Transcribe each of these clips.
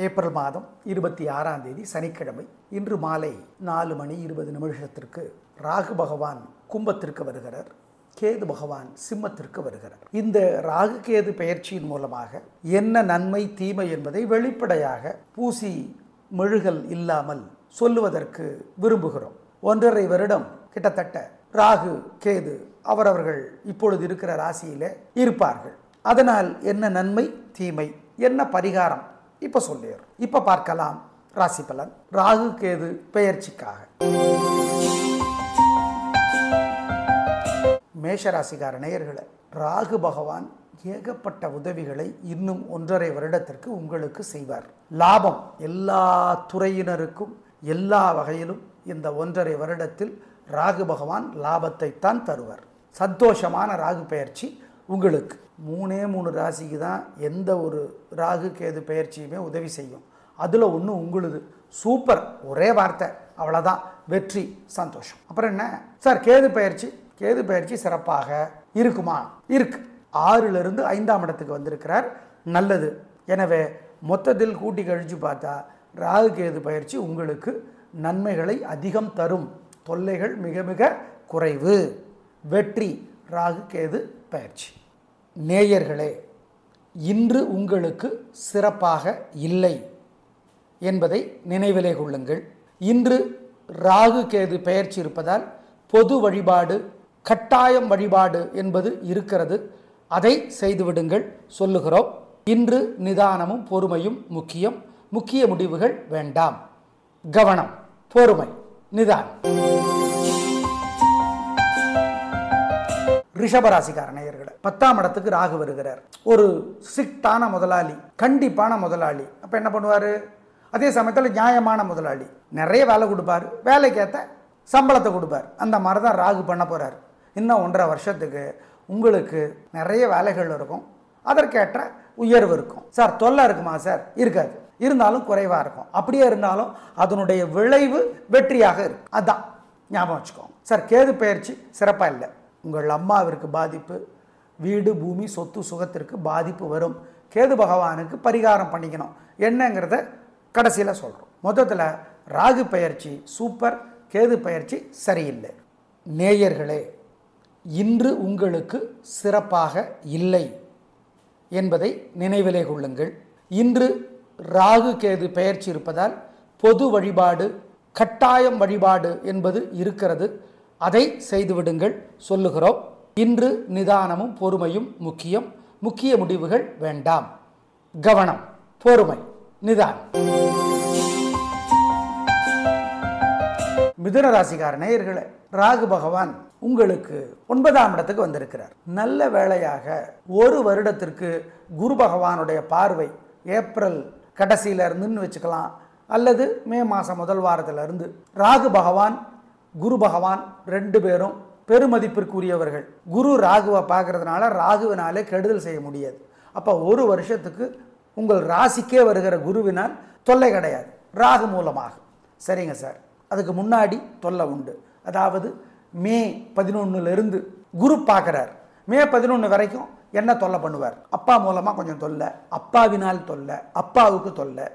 April மாதம் 26ஆம் தேதி சனிக்கிழமை இன்று மாலை 4:20 ராகு பகவான் கும்பத்திற்கு வருகிறார். கேது பகவான் சிம்மத்திற்கு வருகிறார். இந்த ராகு கேது பெயர்ச்சியின் மூலமாக என்ன நன்மை தீமை என்பதை வெளிப்படையாக பூசி மெழுகல் இல்லாமல் சொல்லுவதற்கு விரும்புகிறோம். 1.5 வருடம் கிட்டத்தட்ட ராகு கேது அவரவர்கள் இப்பொழுது இருக்கிற ராசியிலே இருப்பார்கள். அதனால் என்ன நன்மை தீமை என்ன பரிகாரம் இப்ப சொல்லிடுறோம். இப்ப பார்க்கலாம் ராசி பலன் ராகு கேது பெயர்ச்சிக்காக. மேஷராசிக்கார நேயர்களே, ராகு பகவான் ஏகப்பட்ட உதவிகளை இன்னும் 1.5 வருடத்திற்கு உங்களுக்கு செய்வார். லாபம் எல்லா துறையினருக்கும் எல்லா வகையிலும் இந்த 1.5 வருடத்தில் ராகு பகவான் லாபத்தை தான் தருவார். சந்தோஷமான ராகு பெயர்ச்சி உங்களுக்கு 3 ராசிக்கு தான் எந்த ஒரு ராகு கேது பெயர்ச்சியுமே உதவி செய்யும். அதில் ஒன்று உங்களுது. சூப்பர், ஒரே வார்த்தை, அவ்வளோதான், வெற்றி, சந்தோஷம். அப்புறம் என்ன சார் கேது பெயர்ச்சி சிறப்பாக இருக்குமா? இருக்கு. 6லிருந்து 5ஆம் இடத்துக்கு வந்திருக்கிறார். நல்லது. எனவே மொத்தத்தில் கூட்டி கழிச்சு பார்த்தா ராகு கேது பயிற்சி உங்களுக்கு நன்மைகளை அதிகம் தரும். தொல்லைகள் மிக மிக குறைவு. வெற்றி ராகு கேது பயிற்சி. நேயர்களே, இன்று உங்களுக்கு சிறப்பாக இல்லை என்பதை நினைவிலே கொள்ளுங்கள். இன்று ராகு கேது பெயர்ச்சி இருப்பதால் பொது வழிபாடு கட்டாயம் வழிபாடு என்பது இருக்கிறது. அதை செய்துவிடுங்கள் சொல்லுகிறோம். இன்று நிதானமும் பொறுமையும் முக்கியம். முக்கிய முடிவுகள் வேண்டாம். கவனம், பொறுமை, நிதானம். ரிஷபராசிக்கார நேயர்களே, 10ஆம் இடத்துக்கு ராகு வருகிறார். ஒரு ஸ்ட்ரிக்டான முதலாளி, கண்டிப்பான முதலாளி. அப்ப என்ன பண்ணுவாரு? அதே சமயத்தில் நியாயமான முதலாளி. நிறைய வேலை கொடுப்பாரு, வேலைக்கேற்ற சம்பளத்தை கொடுப்பார். அந்த மாதிரி தான் ராகு பண்ண போறார். இன்னும் 1.5 வருஷத்துக்கு உங்களுக்கு நிறைய வேலைகள் இருக்கும், அதற்கேற்ற உயர்வு இருக்கும். சார் தொல்லை இருக்குமா? சார் இருக்காது, இருந்தாலும் குறைவாக இருக்கும். அப்படியே இருந்தாலும் அதனுடைய விளைவு வெற்றியாக இருக்கும். அதான் ஞாபகம் வச்சுக்கோங்க. சார் கேது பெயர்ச்சி சிறப்பாக இல்லை. உங்கள் அம்மாவிற்கு பாதிப்பு, வீடு பூமி சொத்து சுகத்திற்கு பாதிப்பு வரும். கேது பகவானுக்கு பரிகாரம் பண்ணிக்கணும். என்னங்கிறத கடைசியில் சொல்கிறோம். மொத்தத்தில் ராகு பெயர்ச்சி சூப்பர், கேது பெயர்ச்சி சரியில்லை. நேயர்களே, இன்று உங்களுக்கு சிறப்பாக இல்லை என்பதை நினைவிலே கொள்ளுங்கள். இன்று ராகு கேது பெயர்ச்சி இருப்பதால் பொது வழிபாடு கட்டாயம் வழிபாடு என்பது இருக்கிறது. அதை செய்துவிடுங்கள் சொல்லுகிறோம். இன்று நிதானமும் பொறுமையும் முக்கியம். முக்கிய முடிவுகள் வேண்டாம். கவனம், பொறுமை, நிதானம். மிதுன ராசிக்கார நேயர்களே, ராகு பகவான் உங்களுக்கு 9ஆம் இடத்துக்கு வந்திருக்கிறார். நல்ல வேளையாக 1 வருடத்திற்கு குரு பகவானுடைய பார்வை ஏப்ரல் கடைசியில இருந்துன்னு வச்சுக்கலாம், அல்லது மே மாதம் முதல் வாரத்திலிருந்து. ராகு பகவான் குரு பகவான் 2 பேரும் பெருமதிப்பிற்குரியவர்கள். குரு ராகுவை பார்க்கறதுனால ராகுவினாலே கெடுதல் செய்ய முடியாது. அப்போ 1 வருஷத்துக்கு உங்கள் ராசிக்கே வருகிற குருவினால் தொல்லை கிடையாது, ராகு மூலமாக. சரிங்க சார், அதுக்கு முன்னாடி தொல்லை உண்டு. அதாவது மே 11லிருந்து குரு பார்க்குறார். மே 11 வரைக்கும் என்ன தொல்லை பண்ணுவார்? அப்பா மூலமாக கொஞ்சம் தொல்லை, அப்பாவினால் தொல்லை, அப்பாவுக்கு தொல்லை,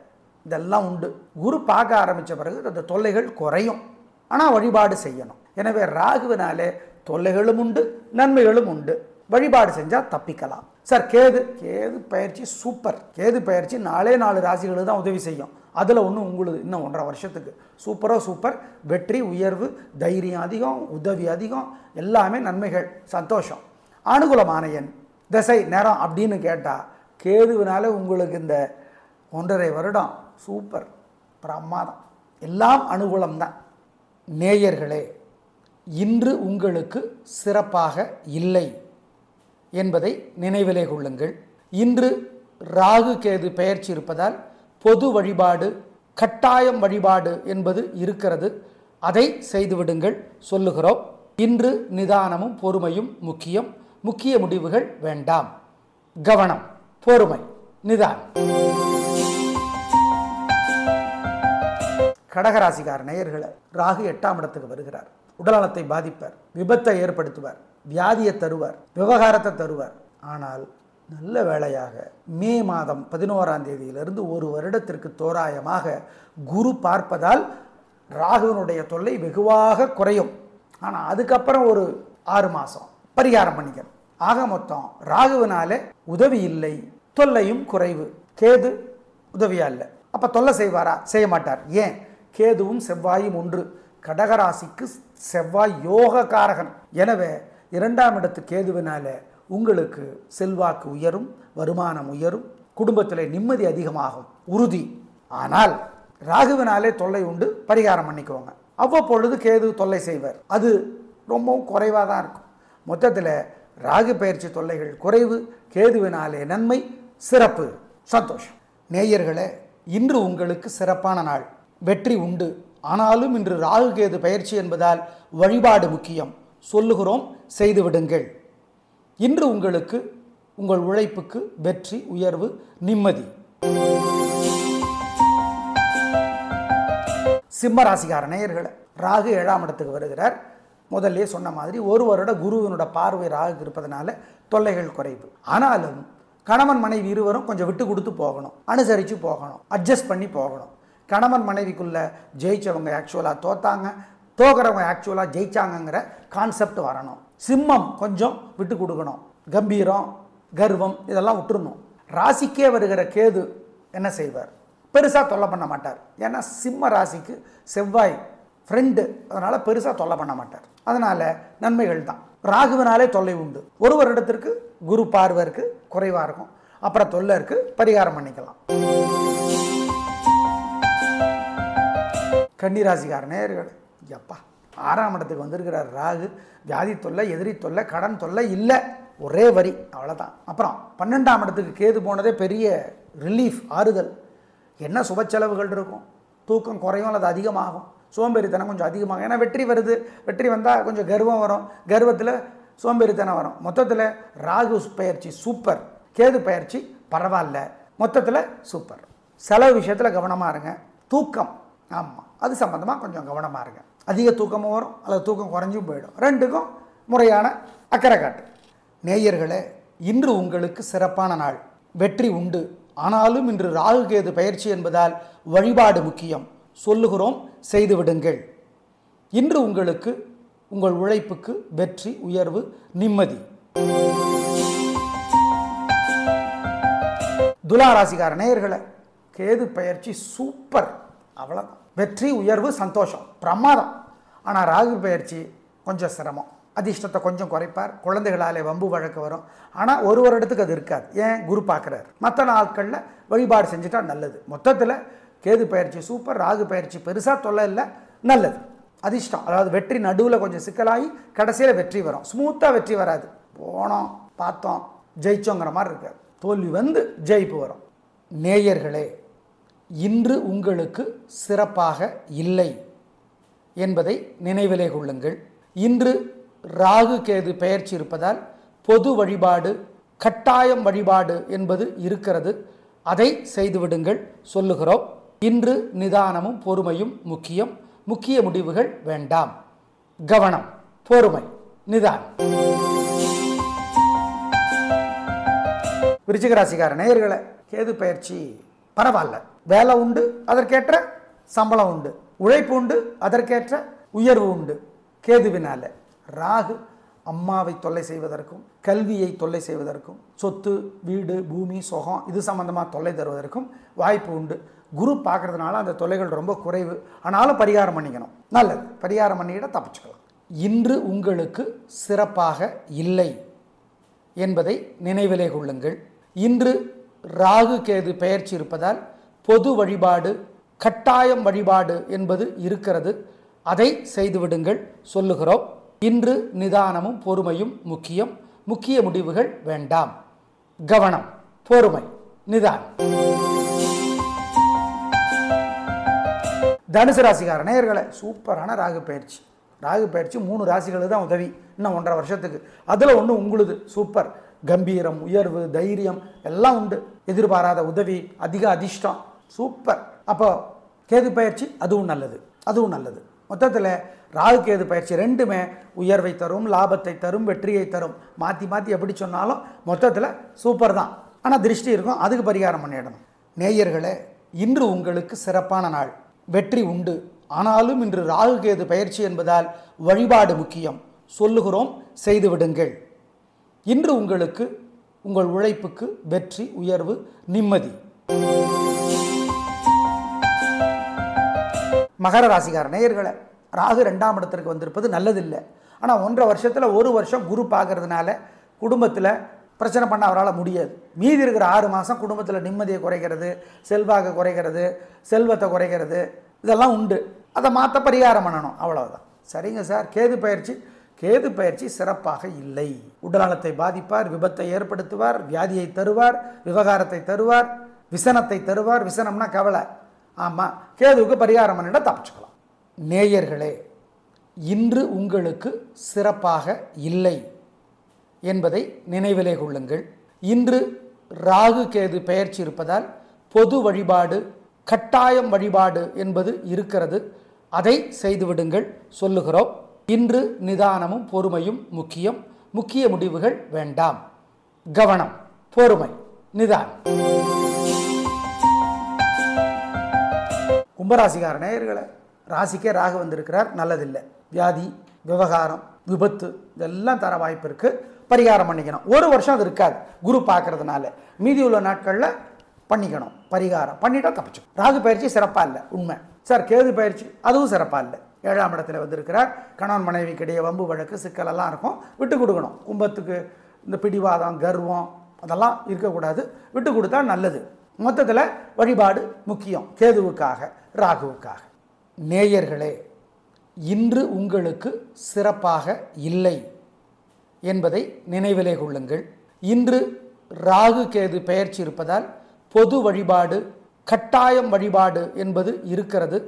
இதெல்லாம் உண்டு. குரு பார்க்க ஆரம்பித்த பிறகு அந்த தொல்லைகள் குறையும். ஆனால் வழிபாடு செய்யணும். எனவே ராகுவினாலே தொல்லைகளும் உண்டு, நன்மைகளும் உண்டு. வழிபாடு செஞ்சால் தப்பிக்கலாம். சார் கேது பயிற்சி சூப்பர். கேது பயிற்சி 4 ராசிகளுக்கு தான் உதவி செய்யும். அதில் ஒன்று உங்களுக்கு இன்னும் 1.5 வருஷத்துக்கு சூப்பர். வெற்றி, உயர்வு, தைரியம் அதிகம், உதவி அதிகம், எல்லாமே நன்மைகள், சந்தோஷம். அனுகூலமான எண், திசை, நேரம் அப்படின்னு கேட்டால் கேதுவினால உங்களுக்கு இந்த 1.5 வருடம் சூப்பர், பிரமாதம், எல்லாம் அனுகூலம்தான். நேயர்களே, இன்று உங்களுக்கு சிறப்பாக இல்லை என்பதை நினைவிலே கொள்ளுங்கள். இன்று ராகு கேது பெயர்ச்சி இருப்பதால் பொது வழிபாடு கட்டாயம் வழிபாடு என்பது இருக்கிறது. அதை செய்துவிடுங்கள் சொல்லுகிறோம். இன்று நிதானமும் பொறுமையும் முக்கியம். முக்கிய முடிவுகள் வேண்டாம். கவனம், பொறுமை, நிதானம். கடகராசிக்கார நேயர்களே, ராகு 8ஆம் இடத்துக்கு வருகிறார். உடல்நலத்தை பாதிப்பார், விபத்தை ஏற்படுத்துவார், வியாதியை தருவார், விவகாரத்தை தருவார். ஆனால் நல்ல வேளையாக மே மாதம் 11ஆம் தேதியிலிருந்து ஒரு வருடத்திற்கு தோராயமாக குரு பார்ப்பதால் ராகுவினுடைய தொல்லை வெகுவாக குறையும். ஆனால் அதுக்கப்புறம் ஒரு 6 மாதம் பரிகாரம் பண்ணிக்கணும். ஆக மொத்தம் ராகுவினாலே உதவி இல்லை, தொல்லையும் குறைவு. கேது உதவியா இல்லை. அப்போ தொல்லை செய்வாரா? செய்ய மாட்டார். ஏன்? கேதுவும் செவ்வாயும் ஒன்று. கடகராசிக்கு செவ்வாய் யோகக்காரகன். எனவே 2ஆம் இடத்து கேதுவினால உங்களுக்கு செல்வாக்கு உயரும், வருமானம் உயரும், குடும்பத்தில் நிம்மதி அதிகமாகும், உறுதி. ஆனால் ராகுவினாலே தொல்லை உண்டு, பரிகாரம் பண்ணிக்கோங்க. அவ்வப்பொழுது கேது தொல்லை செய்வார், அது ரொம்பவும் குறைவாக தான் இருக்கும். மொத்தத்தில் ராகு பயிற்சி தொல்லைகள் குறைவு, கேதுவினாலே நன்மை, சிறப்பு, சந்தோஷம். நேயர்களே, இன்று உங்களுக்கு சிறப்பான நாள், வெற்றி உண்டு. ஆனாலும் இன்று ராகு கேது பயிற்சி என்பதால் வழிபாடு முக்கியம். சொல்லுகிறோம், செய்துவிடுங்கள். இன்று உங்களுக்கு உங்கள் உழைப்புக்கு வெற்றி, உயர்வு, நிம்மதி. சிம்ம ராசிக்கார நேயர்களே, ராகு 7ஆம் இடத்துக்கு வருகிறார். முதல்ல சொன்ன மாதிரி ஒரு வருட குருவினோட பார்வை ராகுக்கு இருப்பதனால தொல்லைகள் குறைவு. ஆனாலும் கணவன் மனைவி இருவரும் கொஞ்சம் விட்டு கொடுத்து போகணும், அனுசரித்து போகணும், அட்ஜஸ்ட் பண்ணி போகணும். கணவன் மனைவிக்குள்ள ஜெயிச்சவங்க ஆக்சுவலாக தோத்தாங்க, தோக்கிறவங்க ஆக்சுவலாக ஜெயிச்சாங்கங்கிற கான்செப்ட் வரணும். சிம்மம் கொஞ்சம் விட்டு கொடுக்கணும், கம்பீரம், கர்வம் இதெல்லாம் விட்டுறணும். ராசிக்கே வருகிற கேது என்ன செய்வார்? பெருசாக தொல்லை பண்ண மாட்டார். ஏன்னா சிம்ம ராசிக்கு செவ்வாய் ஃப்ரெண்டு, அதனால் பெருசாக தொல்லை பண்ண மாட்டார். அதனால் நன்மைகள் தான். ராகுவினாலே தொல்லை உண்டு. ஒரு வருடத்திற்கு குரு பார்வருக்கு குறைவாக இருக்கும், அப்புறம் தொல்லை இருக்கு, பரிகாரம் பண்ணிக்கலாம். கன்னிராசிக்கார நேயர்களே, எப்பா 6ஆம் இடத்துக்கு வந்திருக்கிறார் ராகு. வியாதி தொல்லை, எதிரி தொல்லை, கடன் தொல்லை இல்லை, ஒரே வரி, அவ்வளோதான். அப்புறம் 12ஆம் இடத்துக்கு கேது போனதே பெரிய ரிலீஃப், ஆறுதல். என்ன சுப செலவுகள் இருக்கும், தூக்கம் குறையும் அல்லது அதிகமாகும், சோம்பேறித்தனம் கொஞ்சம் அதிகமாகும். ஏன்னா வெற்றி வருது, வெற்றி வந்தால் கொஞ்சம் கர்வம் வரும், கர்வத்தில் சோம்பேறித்தனம் வரும். மொத்தத்தில் ராகு பயிற்சி சூப்பர், கேது பயிற்சி பரவாயில்ல, மொத்தத்தில் சூப்பர். செலவு விஷயத்தில் கவனமாக இருங்க. தூக்கம், ஆமாம், அது சம்மந்தமாக கொஞ்சம் கவனமாக இருங்க. அதிக தூக்கமும் வரும் அல்லது தூக்கம் குறைஞ்சும் போயிடும். ரெண்டுக்கும் முறையான அக்கறை காட்டு. நேயர்களே, இன்று உங்களுக்கு சிறப்பான நாள், வெற்றி உண்டு. ஆனாலும் இன்று ராகு கேது பயிற்சி என்பதால் வழிபாடு முக்கியம். சொல்லுகிறோம், செய்துவிடுங்கள். இன்று உங்களுக்கு உங்கள் உழைப்புக்கு வெற்றி, உயர்வு, நிம்மதி. துலா ராசிக்கார நேயர்களே, கேது பயிற்சி சூப்பர், அவ்வளோதான். வெற்றி, உயர்வு, சந்தோஷம், பிரமாதம். ஆனால் ராகு பயிற்சி கொஞ்சம் சிரமம், அதிர்ஷ்டத்தை கொஞ்சம் குறைப்பார், குழந்தைகளாலே வம்பு வழக்கு வரும். ஆனால் ஒரு வருடத்துக்கு அது இருக்காது. ஏன்? குரு பார்க்குறாரு. மற்ற நாட்களில் வழிபாடு செஞ்சுட்டா நல்லது. மொத்தத்தில் கேது பயிற்சி சூப்பர், ராகு பயிற்சி பெருசாக தொல்லை இல்லை, நல்லது. அதிர்ஷ்டம், அதாவது வெற்றி நடுவில் கொஞ்சம் சிக்கலாகி கடைசியில் வெற்றி வரும். ஸ்மூத்தாக வெற்றி வராது. போனோம், பார்த்தோம், ஜெயிச்சோங்கிற மாதிரி இருக்காது. தோல்வி வந்து ஜெயிப்பு வரும். நேயர்களே, இன்று உங்களுக்கு சிறப்பாக இல்லை என்பதை நினைவிலே கொள்ளுங்கள். இன்று ராகு கேது பெயர்ச்சி இருப்பதால் பொது வழிபாடு, கட்டாயம் வழிபாடு என்பது இருக்கிறது, அதை செய்துவிடுங்கள். சொல்லுகிறோம், இன்று நிதானமும் பொறுமையும் முக்கியம். முக்கிய முடிவுகள் வேண்டாம். கவனம், பொறுமை, நிதானம். விருச்சிக ராசிக்கார நேயர்களே, கேது பயிற்சி பரவாயில்ல. வேலை உண்டு, அதற்கேற்ற சம்பளம் உண்டு, உழைப்பு உண்டு, அதற்கேற்ற உயர்வு உண்டு. கேதுவினால ராகு அம்மாவை தொல்லை செய்வதற்கும், கல்வியை தொல்லை செய்வதற்கும், சொத்து, வீடு, பூமி, சொகம் இது சம்பந்தமாக தொல்லை தருவதற்கும் வாய்ப்பு உண்டு. குரு பார்க்கறதுனால அந்த தொல்லைகள் ரொம்ப குறைவு. ஆனாலும் பரிகாரம் பண்ணிக்கணும், நல்லது. பரிகாரம் பண்ணிக்கிட்ட தப்பிச்சுக்கலாம். இன்று உங்களுக்கு சிறப்பாக இல்லை என்பதை நினைவிலே கொள்ளுங்கள். இன்று ராகு கேது பெயர்ச்சி இருப்பதால் பொது வழிபாடு, கட்டாயம் வழிபாடு என்பது இருக்கிறது, அதை செய்துவிடுங்கள். சொல்லுகிறோம், இன்று நிதானமும் பொறுமையும் முக்கியம். முக்கிய முடிவுகள் வேண்டாம். கவனம், பொறுமை, நிதானம். தனுசு ராசிக்கார நேயர்களே, சூப்பரான ராகு பயிற்சி. ராகு பயிற்சி 3 ராசிகளுக்கு தான் உதவி, இன்னும் 1.5 வருஷத்துக்கு. அதில் ஒன்று உங்களுது. சூப்பர், கம்பீரம், உயர்வு, தைரியம் எல்லாம் உண்டு. எதிர்பாராத உதவி, அதிக அதிர்ஷ்டம், சூப்பர். அப்போ கேது பயிற்சி அதுவும் நல்லது, அதுவும் நல்லது. மொத்தத்தில் ராகு கேது பயிற்சி ரெண்டுமே உயர்வை தரும், லாபத்தை தரும், வெற்றியை தரும். மாற்றி மாற்றி எப்படி சொன்னாலும் மொத்தத்தில் சூப்பர் தான். ஆனால் திருஷ்டி இருக்கும், அதுக்கு பரிகாரம் பண்ணிடணும். நேயர்களே, இன்று உங்களுக்கு சிறப்பான நாள், வெற்றி உண்டு. ஆனாலும் இன்று ராகு கேது பயிற்சி என்பதால் வழிபாடு முக்கியம். சொல்லுகிறோம், செய்து விடுங்கள். இன்று உங்களுக்கு உங்கள் உழைப்புக்கு வெற்றி, உயர்வு, நிம்மதி. மகர ராசிக்கார நேயர்களே, ராகு 2ஆம் இடத்திற்கு வந்திருப்பது நல்லதில்லை. ஆனால் 1.5 வருஷத்தில் 1 வருஷம் குரு பார்க்கறதுனால குடும்பத்தில் பிரச்சனை பண்ண அவரால் முடியாது. மீதி இருக்கிற 6 மாதம் குடும்பத்தில் நிம்மதியை குறைக்கிறது, செல்வாக்கு குறைக்கிறது, செல்வத்தை குறைக்கிறது, இதெல்லாம் உண்டு. அதை மாற்ற பரிகாரம் பண்ணணும், அவ்வளவுதான். சரிங்க சார், கேது பயிற்சி சிறப்பாக இல்லை. உடல்நலத்தை பாதிப்பார், விபத்தை ஏற்படுத்துவார், வியாதியை தருவார், விவகாரத்தை தருவார், விசனத்தை தருவார். விசனம்னா கவலை. ஆமாம், கேதுவுக்கு பரிகாரம் பண்ணிட தப்பிச்சுக்கலாம். நேயர்களே, இன்று உங்களுக்கு சிறப்பாக இல்லை என்பதை நினைவிலே கொள்ளுங்கள். இன்று ராகு கேது பெயர்ச்சி இருப்பதால் பொது வழிபாடு, கட்டாயம் வழிபாடு என்பது இருக்கிறது. அதை செய்துவிடுங்கள், சொல்லுகிறோம். இன்று நிதானமும் பொறுமையும் முக்கியம். முக்கிய முடிவுகள் வேண்டாம். கவனம், பொறுமை, நிதானம். கும்பராசிக்கார நேயர்களே, ராசிக்கே ராகு வந்திருக்கிறார், நல்லதில்லை. வியாதி, விவகாரம், விபத்து இதெல்லாம் தர வாய்ப்பு இருக்கு. பரிகாரம் பண்ணிக்கணும். 1 வருஷம் அது இருக்காது குரு பார்க்கறதுனால. மீதி உள்ள நாட்களில் பண்ணிக்கணும். பரிகாரம் பண்ணிட்டா தப்பிச்சோம். ராகு பயிற்சி சிறப்பாக இல்லை, உண்மை. சார், கேது பயிற்சி அதுவும் சிறப்பாக இல்லை. 7ஆம் இடத்துல வந்திருக்கிறார். கணவன் மனைவிக்கு இடையே வம்பு வழக்கு சிக்கல் எல்லாம் இருக்கும். விட்டு கொடுக்கணும். கும்பத்துக்கு இந்த பிடிவாதம், கர்வம் அதெல்லாம் இருக்கக்கூடாது. விட்டு கொடுத்தா நல்லது. மொத்தத்தில் வழிபாடு முக்கியம், கேதுவுக்காக, ராகுவுக்காக. நேயர்களே, இன்று உங்களுக்கு சிறப்பாக இல்லை என்பதை நினைவிலே கொள்ளுங்கள். இன்று ராகு கேது பெயர்ச்சி இருப்பதால் பொது வழிபாடு, கட்டாயம் வழிபாடு என்பது இருக்கிறது.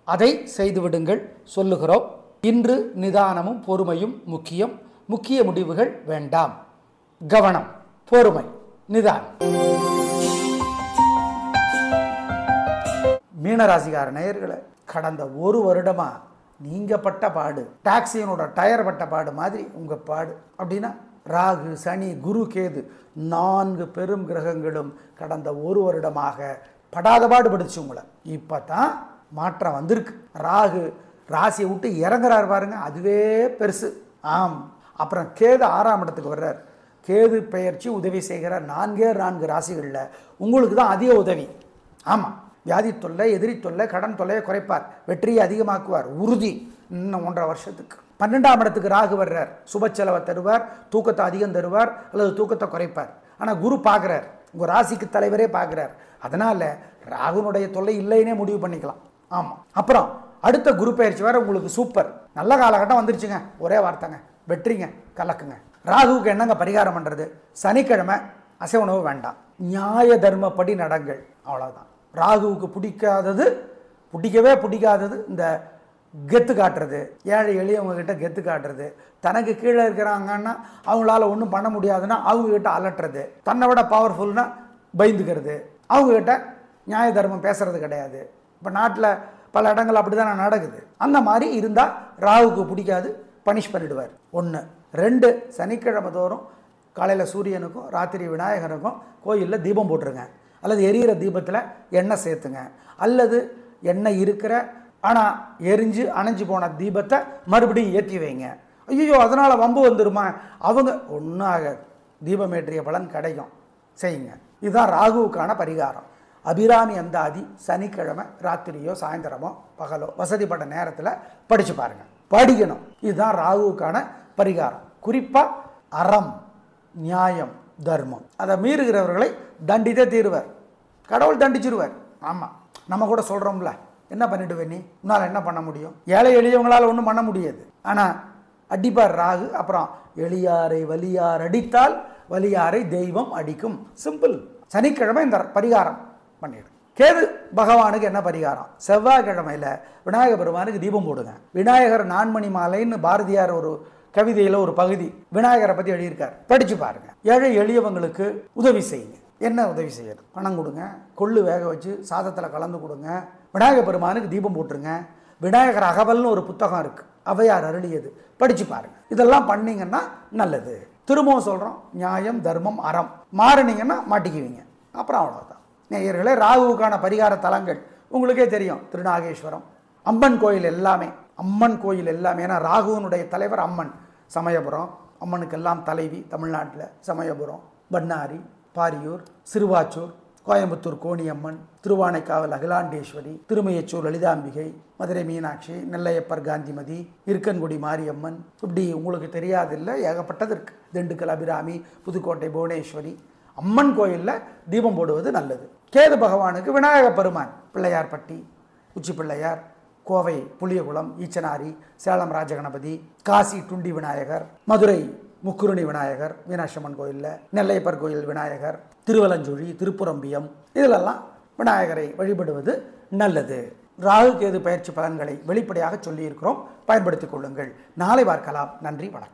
அதை செய்துவிடுங்கள், சொல்லுகிறோம். இன்று நிதானமும் பொறுமையும் முக்கியம். முக்கிய முடிவுகள் வேண்டாம். கவனம், பொறுமை, நிதானம். மீனராசிக்கார நேயர்களே, கடந்த 1 வருடமா நீங்க பட்ட பாடு, டாக்ஸியனோட டயர் பட்ட பாடு மாதிரி உங்க பாடு. அப்படின்னா ராகு, சனி, குரு, கேது 4 பெரும் கிரகங்களும் கடந்த 1 வருடமாக படாத பாடு படுச்சு உங்களை. இப்போ தான் மாற்றம் வந்திருக்கு. ராகு ராசியை விட்டு இறங்குறாரு பாருங்க, அதுவே பெருசு. ஆம். அப்புறம் கேது 6ஆம் இடத்துக்கு வர்றார். கேது பெயர்ச்சி உதவி செய்கிறார் 4 ராசிகளில். உங்களுக்கு தான் அதிக உதவி. ஆமாம், வியாதி தொல்லை, எதிரி தொல்லை, கடன் தொல்லையை குறைப்பார், வெற்றியை அதிகமாக்குவார், உறுதி. இன்னும் 1.5 வருஷத்துக்கு 12ஆம் இடத்துக்கு ராகு வர்றார். சுப செலவை தருவார், தூக்கத்தை அதிகம் தருவார், அல்லது தூக்கத்தை குறைப்பார். ஆனால் குரு பார்க்குறார், உங்கள் ராசிக்கு தலைவரே பார்க்குறார். அதனால் ராகுனுடைய தொல்லை இல்லைன்னே முடிவு பண்ணிக்கலாம். ஆமாம். அப்புறம் அடுத்த குரு பயிற்சி வேறு உங்களுக்கு சூப்பர். நல்ல காலகட்டம் வந்துருச்சுங்க. ஒரே வார்த்தைங்க, வெற்றிங்க, கலக்குங்க. ராகுவுக்கு என்னங்க பரிகாரம் பண்ணுறது? சனிக்கிழமை அசைவ உணவு வேண்டாம், நியாய தர்மப்படி நடங்கள், அவ்வளோதான். ராகுவுக்கு பிடிக்கவே பிடிக்காதது இந்த கெத்து காட்டுறது, ஏழை எளியவங்ககிட்ட கெத்து காட்டுறது, தனக்கு கீழே இருக்கிறாங்கன்னா அவங்களால ஒன்றும் பண்ண முடியாதுன்னா அவங்கக்கிட்ட அலட்டுறது, தன்னை விட பவர்ஃபுல்னா பயந்துக்கிறது, அவங்கக்கிட்ட நியாய தர்மம் பேசுறது கிடையாது. இப்போ நாட்டில் பல இடங்கள் அப்படி தான் நடக்குது. அந்த மாதிரி இருந்தால் ராகுவுக்கு பிடிக்காது, பனிஷ் பண்ணிடுவார். 1. 2, சனிக்கிழமை தோறும் காலையில் சூரியனுக்கும் ராத்திரி விநாயகருக்கும் கோயிலில் தீபம் போட்டுருங்க. அல்லது எரியிற தீபத்தில் எண்ணெய் சேர்த்துங்க. அல்லது எண்ணெய் இருக்கிற ஆனால் எரிஞ்சு அணைஞ்சு போன தீபத்தை மறுபடியும் ஏற்றி வைங்க. ஐயோ அதனால் வம்பு வந்துடுமா? அவங்க ஒன்றும் ஆகாது, தீபம் ஏற்றிய பலன் கிடைக்கும், செய்யுங்க. இதுதான் ராகுவுக்கான பரிகாரம். அபிராமி அந்தாதி சனிக்கிழமை ராத்திரியோ சாயந்தரமோ பகலோ வசதிப்பட்ட நேரத்தில் படித்து பாருங்கள், படிக்கணும். இதுதான் ராகுவுக்கான பரிகாரம். குறிப்பாக அறம், நியாயம், தர்மம் அதை மீறுகிறவர்களை தண்டித்தே தீருவார், கடவுள் தண்டிச்சிருவார். ஆமாம், நம்ம கூட சொல்கிறோம்ல, என்ன பண்ணிடுவே நீ, உன்னால் என்ன பண்ண முடியும்? ஏழை எளியவங்களால் ஒன்றும் பண்ண முடியாது. ஆனால் அடிப்பார் ராகு. அப்புறம் எளியாரை வலியார் அடித்தால் வலியாரை தெய்வம் அடிக்கும். சிம்பிள். சனிக்கிழமை இந்த பரிகாரம் பண்ணிடும். கேது பகவானுக்கு என்ன பரிகாரம்? செவ்வாய்க்கிழமையில் விநாயகர் பெருமானுக்கு தீபம் போடுங்க. விநாயகர் 4 மணி மாலைன்னு பாரதியார் ஒரு கவிதையில் ஒரு பகுதி விநாயகரை பற்றி எழுதியிருக்கார், படித்து பாருங்க. ஏழை எளியவங்களுக்கு உதவி செய்யுங்க. என்ன உதவி செய்யணும்? பணம் கொடுங்க, கொள்ளு வேக வச்சு சாதத்தில் கலந்து கொடுங்க, விநாயகர் பெருமானுக்கு தீபம் போட்டுருங்க, விநாயகர் அகவல்னு ஒரு புத்தகம் இருக்குது, ஔவையார் அருளியது, படித்து பாருங்க. இதெல்லாம் பண்ணீங்கன்னா நல்லது. திரும்பவும் சொல்கிறோம், நியாயம் தர்மம் அறம் மாறினீங்கன்னா மாட்டிக்குவீங்க. அப்புறம் அவ்வளோதான். நேயர்களே, ராகுவுக்கான பரிகார தலங்கள் உங்களுக்கே தெரியும். திருநாகேஸ்வரம், அம்மன் கோயில் எல்லாமே, அம்மன் கோயில் எல்லாமே. ஏன்னா ராகுவனுடைய தலைவர் அம்மன். சமயபுரம், அம்மனுக்கெல்லாம் தலைவி தமிழ்நாட்டில். சமயபுரம், பண்ணாரி, பாரியூர், சிறுவாச்சூர், கோயம்புத்தூர் கோணியம்மன், திருவானைக்காவல் அகிலாண்டேஸ்வரி, திருமையச்சூர் லலிதாம்பிகை, மதுரை மீனாட்சி, நெல்லையப்பர் காந்திமதி, இருக்கன்குடி மாரியம்மன், இப்படி உங்களுக்கு தெரியாதில்லை ஏகப்பட்டது இருக்குது. திண்டுக்கல் அபிராமி, புதுக்கோட்டை புவனேஸ்வரி. அம்மன் கோயிலில் தீபம் போடுவது நல்லது. கேது பகவானுக்கு விநாயக பெருமான், பிள்ளையார்பட்டி, உச்சி பிள்ளையார், கோவை புளியகுளம், ஈச்சனாரி, சேலம் ராஜகணபதி, காசி டுண்டி விநாயகர், மதுரை முக்குருணி விநாயகர் மீனாட்சி அம்மன் கோயிலில், நெல்லையப்பர் கோயில் விநாயகர், திருவலஞ்சுழி, திருப்புரம்பியம், இதிலெல்லாம் விநாயகரை வழிபடுவது நல்லது. ராகு கேது பயிற்சி பலன்களை வெளிப்படையாக சொல்லியிருக்கிறோம், பயன்படுத்திக் கொள்ளுங்கள். நாளை பார்க்கலாம். நன்றி, வணக்கம்.